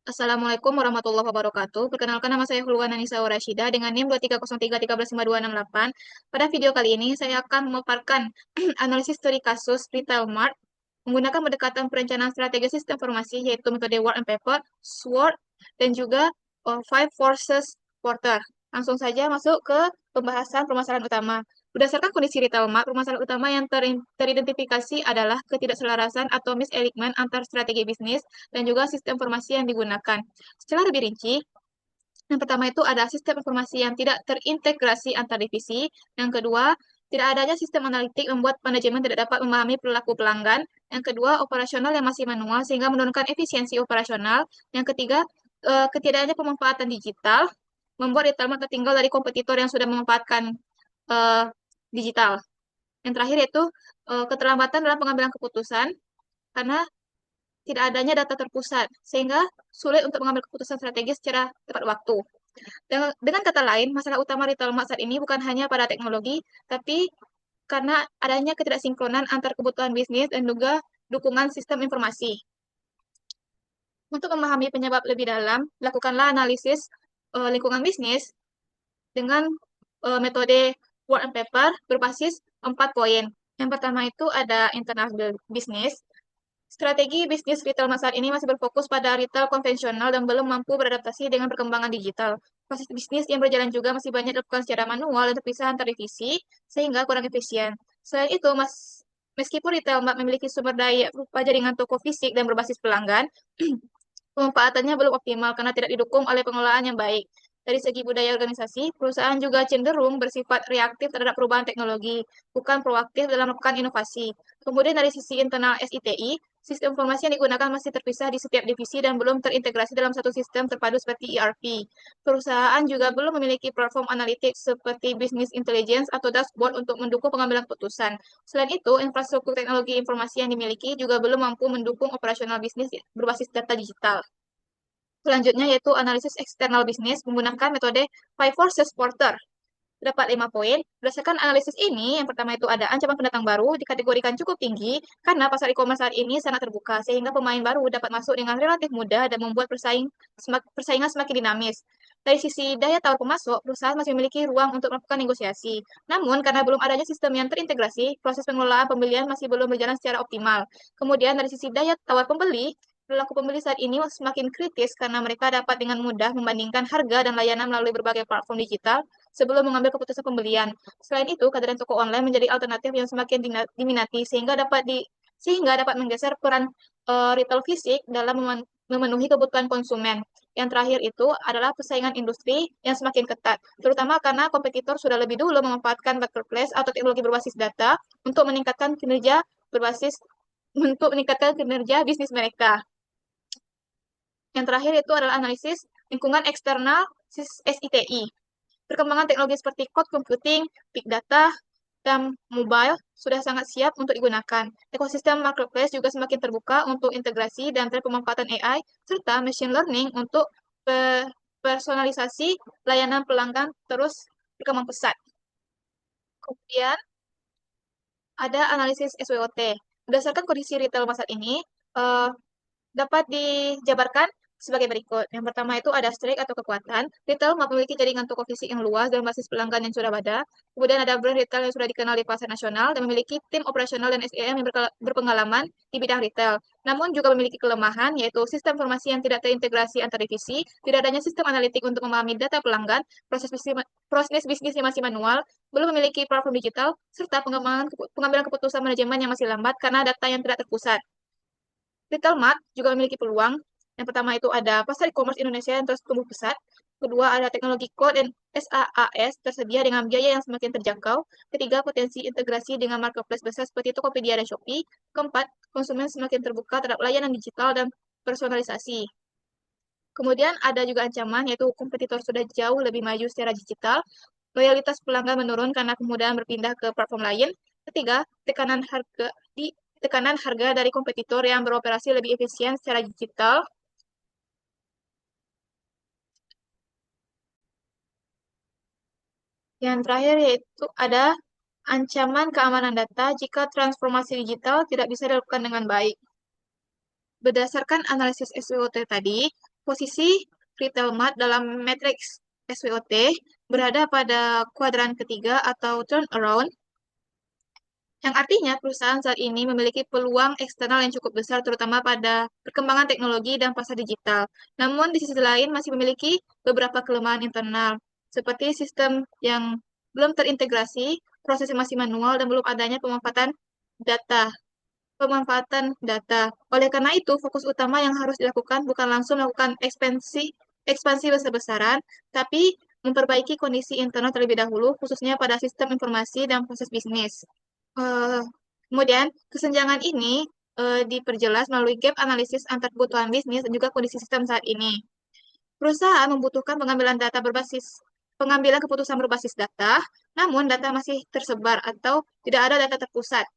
Assalamualaikum warahmatullahi wabarakatuh. Perkenalkan nama saya Hulwana Nisa Rashida dengan NIM 2303135268. Pada video kali ini saya akan memaparkan analisis studi kasus Retail Mart menggunakan pendekatan perencanaan strategi sistem informasi yaitu metode Work and Paper, SWOT, dan juga Five Forces Porter. Langsung saja masuk ke pembahasan permasalahan utama. Berdasarkan kondisi retail mart, permasalahan utama yang teridentifikasi adalah ketidakselarasan atau misalignment antar strategi bisnis dan juga sistem informasi yang digunakan. Secara lebih rinci, yang pertama itu ada sistem informasi yang tidak terintegrasi antar divisi. Yang kedua, tidak adanya sistem analitik membuat manajemen tidak dapat memahami perilaku pelanggan. Yang kedua, operasional yang masih manual sehingga menurunkan efisiensi operasional. Yang ketiga, ketidakadanya pemanfaatan digital membuat retail mart tertinggal dari kompetitor yang sudah memanfaatkan eh, digital. Yang terakhir yaitu keterlambatan dalam pengambilan keputusan karena tidak adanya data terpusat, sehingga sulit untuk mengambil keputusan strategis secara tepat waktu. Dengan kata lain, masalah utama retail mart saat ini bukan hanya pada teknologi, tapi karena adanya ketidaksinkronan antar kebutuhan bisnis dan juga dukungan sistem informasi. Untuk memahami penyebab lebih dalam, lakukanlah analisis lingkungan bisnis dengan metode Work and Paper berbasis 4 poin. Yang pertama itu ada internal business. Strategi bisnis retail masa ini masih berfokus pada retail konvensional dan belum mampu beradaptasi dengan perkembangan digital. Proses bisnis yang berjalan juga masih banyak dilakukan secara manual dan terpisah antar divisi, sehingga kurang efisien. Selain itu, meskipun retail memiliki sumber daya berupa jaringan toko fisik dan berbasis pelanggan, pemanfaatannya belum optimal karena tidak didukung oleh pengelolaan yang baik. Dari segi budaya organisasi, perusahaan juga cenderung bersifat reaktif terhadap perubahan teknologi, bukan proaktif dalam melakukan inovasi. Kemudian dari sisi internal SITI, sistem informasi yang digunakan masih terpisah di setiap divisi dan belum terintegrasi dalam satu sistem terpadu seperti ERP. Perusahaan juga belum memiliki platform analitik seperti business intelligence atau dashboard untuk mendukung pengambilan keputusan. Selain itu, infrastruktur teknologi informasi yang dimiliki juga belum mampu mendukung operasional bisnis berbasis data digital. Selanjutnya yaitu analisis eksternal bisnis menggunakan metode Five Forces Porter. Dapat 5 poin. Berdasarkan analisis ini, yang pertama itu ada ancaman pendatang baru dikategorikan cukup tinggi karena pasar e-commerce saat ini sangat terbuka sehingga pemain baru dapat masuk dengan relatif mudah dan membuat persaingan semakin dinamis. Dari sisi daya tawar pemasok, perusahaan masih memiliki ruang untuk melakukan negosiasi. Namun, karena belum adanya sistem yang terintegrasi, proses pengelolaan pembelian masih belum berjalan secara optimal. Kemudian, dari sisi daya tawar pembeli, perilaku pembeli saat ini semakin kritis karena mereka dapat dengan mudah membandingkan harga dan layanan melalui berbagai platform digital sebelum mengambil keputusan pembelian. Selain itu, kehadiran toko online menjadi alternatif yang semakin diminati sehingga dapat menggeser peran retail fisik dalam memenuhi kebutuhan konsumen. Yang terakhir itu adalah persaingan industri yang semakin ketat, terutama karena kompetitor sudah lebih dulu memanfaatkan marketplace atau teknologi berbasis data berbasis untuk meningkatkan kinerja bisnis mereka. Yang terakhir itu adalah analisis lingkungan eksternal SITI. Perkembangan teknologi seperti cloud computing, big data, dan mobile sudah sangat siap untuk digunakan. Ekosistem marketplace juga semakin terbuka untuk integrasi dan pemanfaatan AI, serta machine learning untuk personalisasi layanan pelanggan terus berkembang pesat. Kemudian ada analisis SWOT. Berdasarkan kondisi retail masa ini, eh, dapat dijabarkan sebagai berikut. Yang pertama itu ada strength atau kekuatan. Retail memiliki jaringan toko fisik yang luas dan basis pelanggan yang sudah ada. Kemudian ada brand retail yang sudah dikenal di pasar nasional dan memiliki tim operasional dan SEM yang berpengalaman di bidang retail. Namun juga memiliki kelemahan, yaitu sistem informasi yang tidak terintegrasi antar divisi, tidak adanya sistem analitik untuk memahami data pelanggan, proses bisnis yang masih manual, belum memiliki platform digital, serta pengambilan keputusan manajemen yang masih lambat karena data yang tidak terpusat. Retail Mart juga memiliki peluang. Yang pertama itu ada pasar e-commerce Indonesia yang terus tumbuh pesat. Kedua, ada teknologi cloud dan SaaS tersedia dengan biaya yang semakin terjangkau. Ketiga, potensi integrasi dengan marketplace besar seperti Tokopedia dan Shopee. Keempat, konsumen semakin terbuka terhadap layanan digital dan personalisasi. Kemudian ada juga ancaman, yaitu kompetitor sudah jauh lebih maju secara digital. Loyalitas pelanggan menurun karena kemudahan berpindah ke platform lain. Ketiga, tekanan harga dari kompetitor yang beroperasi lebih efisien secara digital. Yang terakhir yaitu ada ancaman keamanan data jika transformasi digital tidak bisa dilakukan dengan baik. Berdasarkan analisis SWOT tadi, posisi Retail Mart dalam matriks SWOT berada pada kuadran ketiga atau turnaround, yang artinya perusahaan saat ini memiliki peluang eksternal yang cukup besar terutama pada perkembangan teknologi dan pasar digital. Namun di sisi lain masih memiliki beberapa kelemahan internal, seperti sistem yang belum terintegrasi, proses yang masih manual, dan belum adanya data pemanfaatan data. Oleh karena itu, fokus utama yang harus dilakukan bukan langsung melakukan ekspansi besar-besaran, tapi memperbaiki kondisi internal terlebih dahulu, khususnya pada sistem informasi dan proses bisnis. Eh, Kemudian, kesenjangan ini diperjelas melalui gap analisis antar kebutuhan bisnis dan juga kondisi sistem saat ini. Perusahaan membutuhkan pengambilan keputusan berbasis data, namun data masih tersebar atau tidak ada data terpusat.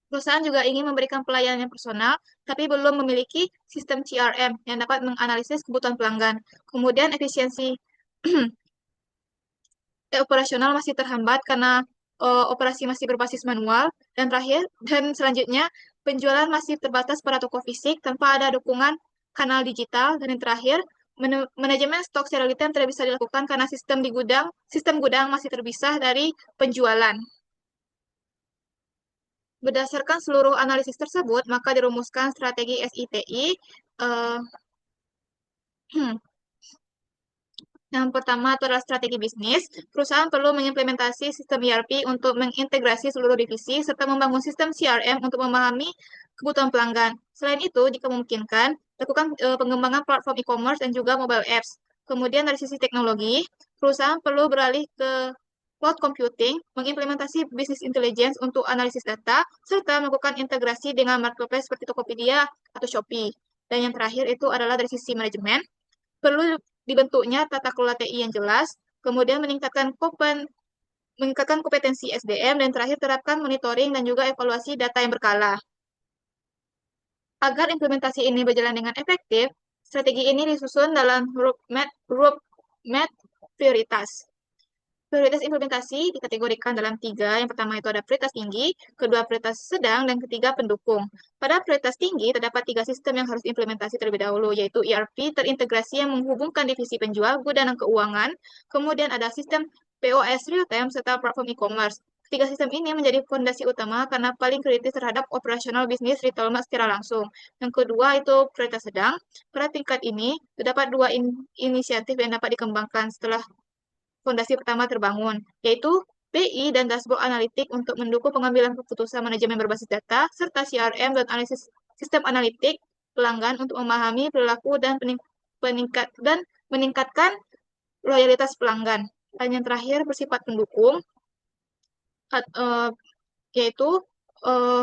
Perusahaan juga ingin memberikan pelayanan yang personal, tapi belum memiliki sistem CRM yang dapat menganalisis kebutuhan pelanggan. Kemudian efisiensi operasional masih terhambat karena operasi masih berbasis manual. Dan selanjutnya, penjualan masih terbatas pada toko fisik tanpa ada dukungan kanal digital. Dan yang terakhir, manajemen stok secara retail tidak bisa dilakukan karena sistem gudang masih terpisah dari penjualan. Berdasarkan seluruh analisis tersebut, maka dirumuskan strategi SITI. eh, Yang pertama itu adalah strategi bisnis. Perusahaan perlu mengimplementasi sistem ERP untuk mengintegrasi seluruh divisi, serta membangun sistem CRM untuk memahami kebutuhan pelanggan. Selain itu, jika memungkinkan, lakukan pengembangan platform e-commerce dan juga mobile apps. Kemudian dari sisi teknologi, perusahaan perlu beralih ke cloud computing, mengimplementasi business intelligence untuk analisis data, serta melakukan integrasi dengan marketplace seperti Tokopedia atau Shopee. Dan yang terakhir itu adalah dari sisi manajemen, perlu dibentuknya tata kelola TI yang jelas, kemudian meningkatkan kompetensi SDM, dan terakhir terapkan monitoring dan juga evaluasi data yang berkala. Agar implementasi ini berjalan dengan efektif, strategi ini disusun dalam roadmap prioritas. Prioritas implementasi dikategorikan dalam tiga. Yang pertama itu ada prioritas tinggi, kedua prioritas sedang, dan ketiga pendukung. Pada prioritas tinggi, terdapat tiga sistem yang harus implementasi terlebih dahulu, yaitu ERP terintegrasi yang menghubungkan divisi penjual, gudang, dan keuangan. Kemudian ada sistem POS real-time serta platform e-commerce. Ketiga sistem ini menjadi fondasi utama karena paling kritis terhadap operasional bisnis retail mart secara langsung. Yang kedua itu prioritas sedang. Pada tingkat ini, terdapat dua inisiatif yang dapat dikembangkan setelah fondasi pertama terbangun, yaitu BI dan dashboard analitik untuk mendukung pengambilan keputusan manajemen berbasis data, serta CRM dan analisis sistem analitik pelanggan untuk memahami perilaku dan meningkatkan loyalitas pelanggan. Dan yang terakhir bersifat pendukung, yaitu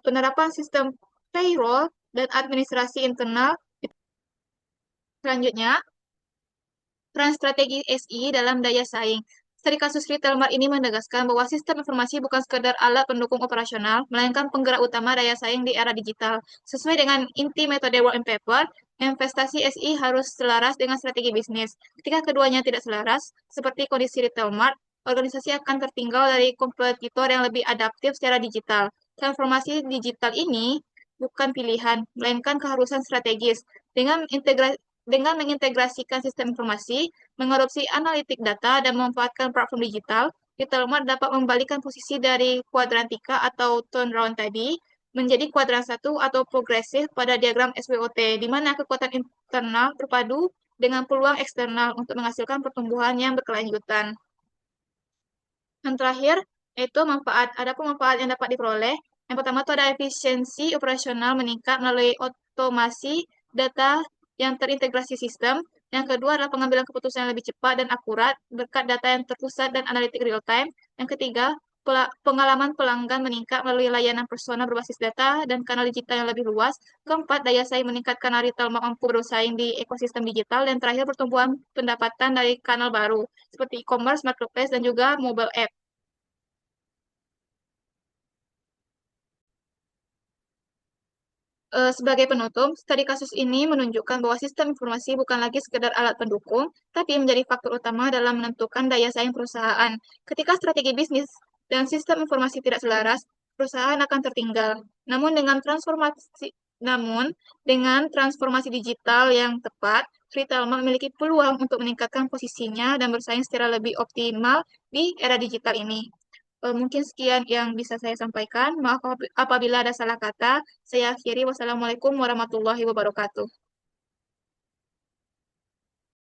penerapan sistem payroll dan administrasi internal. Selanjutnya, peran strategi SI dalam daya saing. Studi kasus Retail Mart ini menegaskan bahwa sistem informasi bukan sekedar alat pendukung operasional, melainkan penggerak utama daya saing di era digital. Sesuai dengan inti metode work and paper, investasi SI harus selaras dengan strategi bisnis. Ketika keduanya tidak selaras, seperti kondisi Retail Mart, organisasi akan tertinggal dari kompetitor yang lebih adaptif secara digital. Transformasi digital ini bukan pilihan, melainkan keharusan strategis. Dengan mengintegrasikan sistem informasi, mengadopsi analitik data, dan memanfaatkan platform digital, Retail Mart dapat membalikan posisi dari kuadrantika atau turnaround tadi menjadi kuadran satu atau progresif pada diagram SWOT, di mana kekuatan internal berpadu dengan peluang eksternal untuk menghasilkan pertumbuhan yang berkelanjutan. Yang terakhir, yaitu manfaat. Ada manfaat yang dapat diperoleh. Yang pertama itu ada efisiensi operasional meningkat melalui otomasi data yang terintegrasi sistem. Yang kedua adalah pengambilan keputusan yang lebih cepat dan akurat berkat data yang terpusat dan analitik real time. Yang ketiga, pengalaman pelanggan meningkat melalui layanan personal berbasis data dan kanal digital yang lebih luas. Keempat, daya saing meningkat karena retail mampu bersaing di ekosistem digital. Dan terakhir, pertumbuhan pendapatan dari kanal baru seperti e-commerce, marketplace, dan juga mobile app. Sebagai penutup, studi kasus ini menunjukkan bahwa sistem informasi bukan lagi sekedar alat pendukung, tapi menjadi faktor utama dalam menentukan daya saing perusahaan. Ketika strategi bisnis dan sistem informasi tidak selaras, perusahaan akan tertinggal. Namun dengan Namun, dengan transformasi digital yang tepat, Free-Telma memiliki peluang untuk meningkatkan posisinya dan bersaing secara lebih optimal di era digital ini. Mungkin sekian yang bisa saya sampaikan. Maaf apabila ada salah kata. Saya akhiri. Wassalamualaikum warahmatullahi wabarakatuh.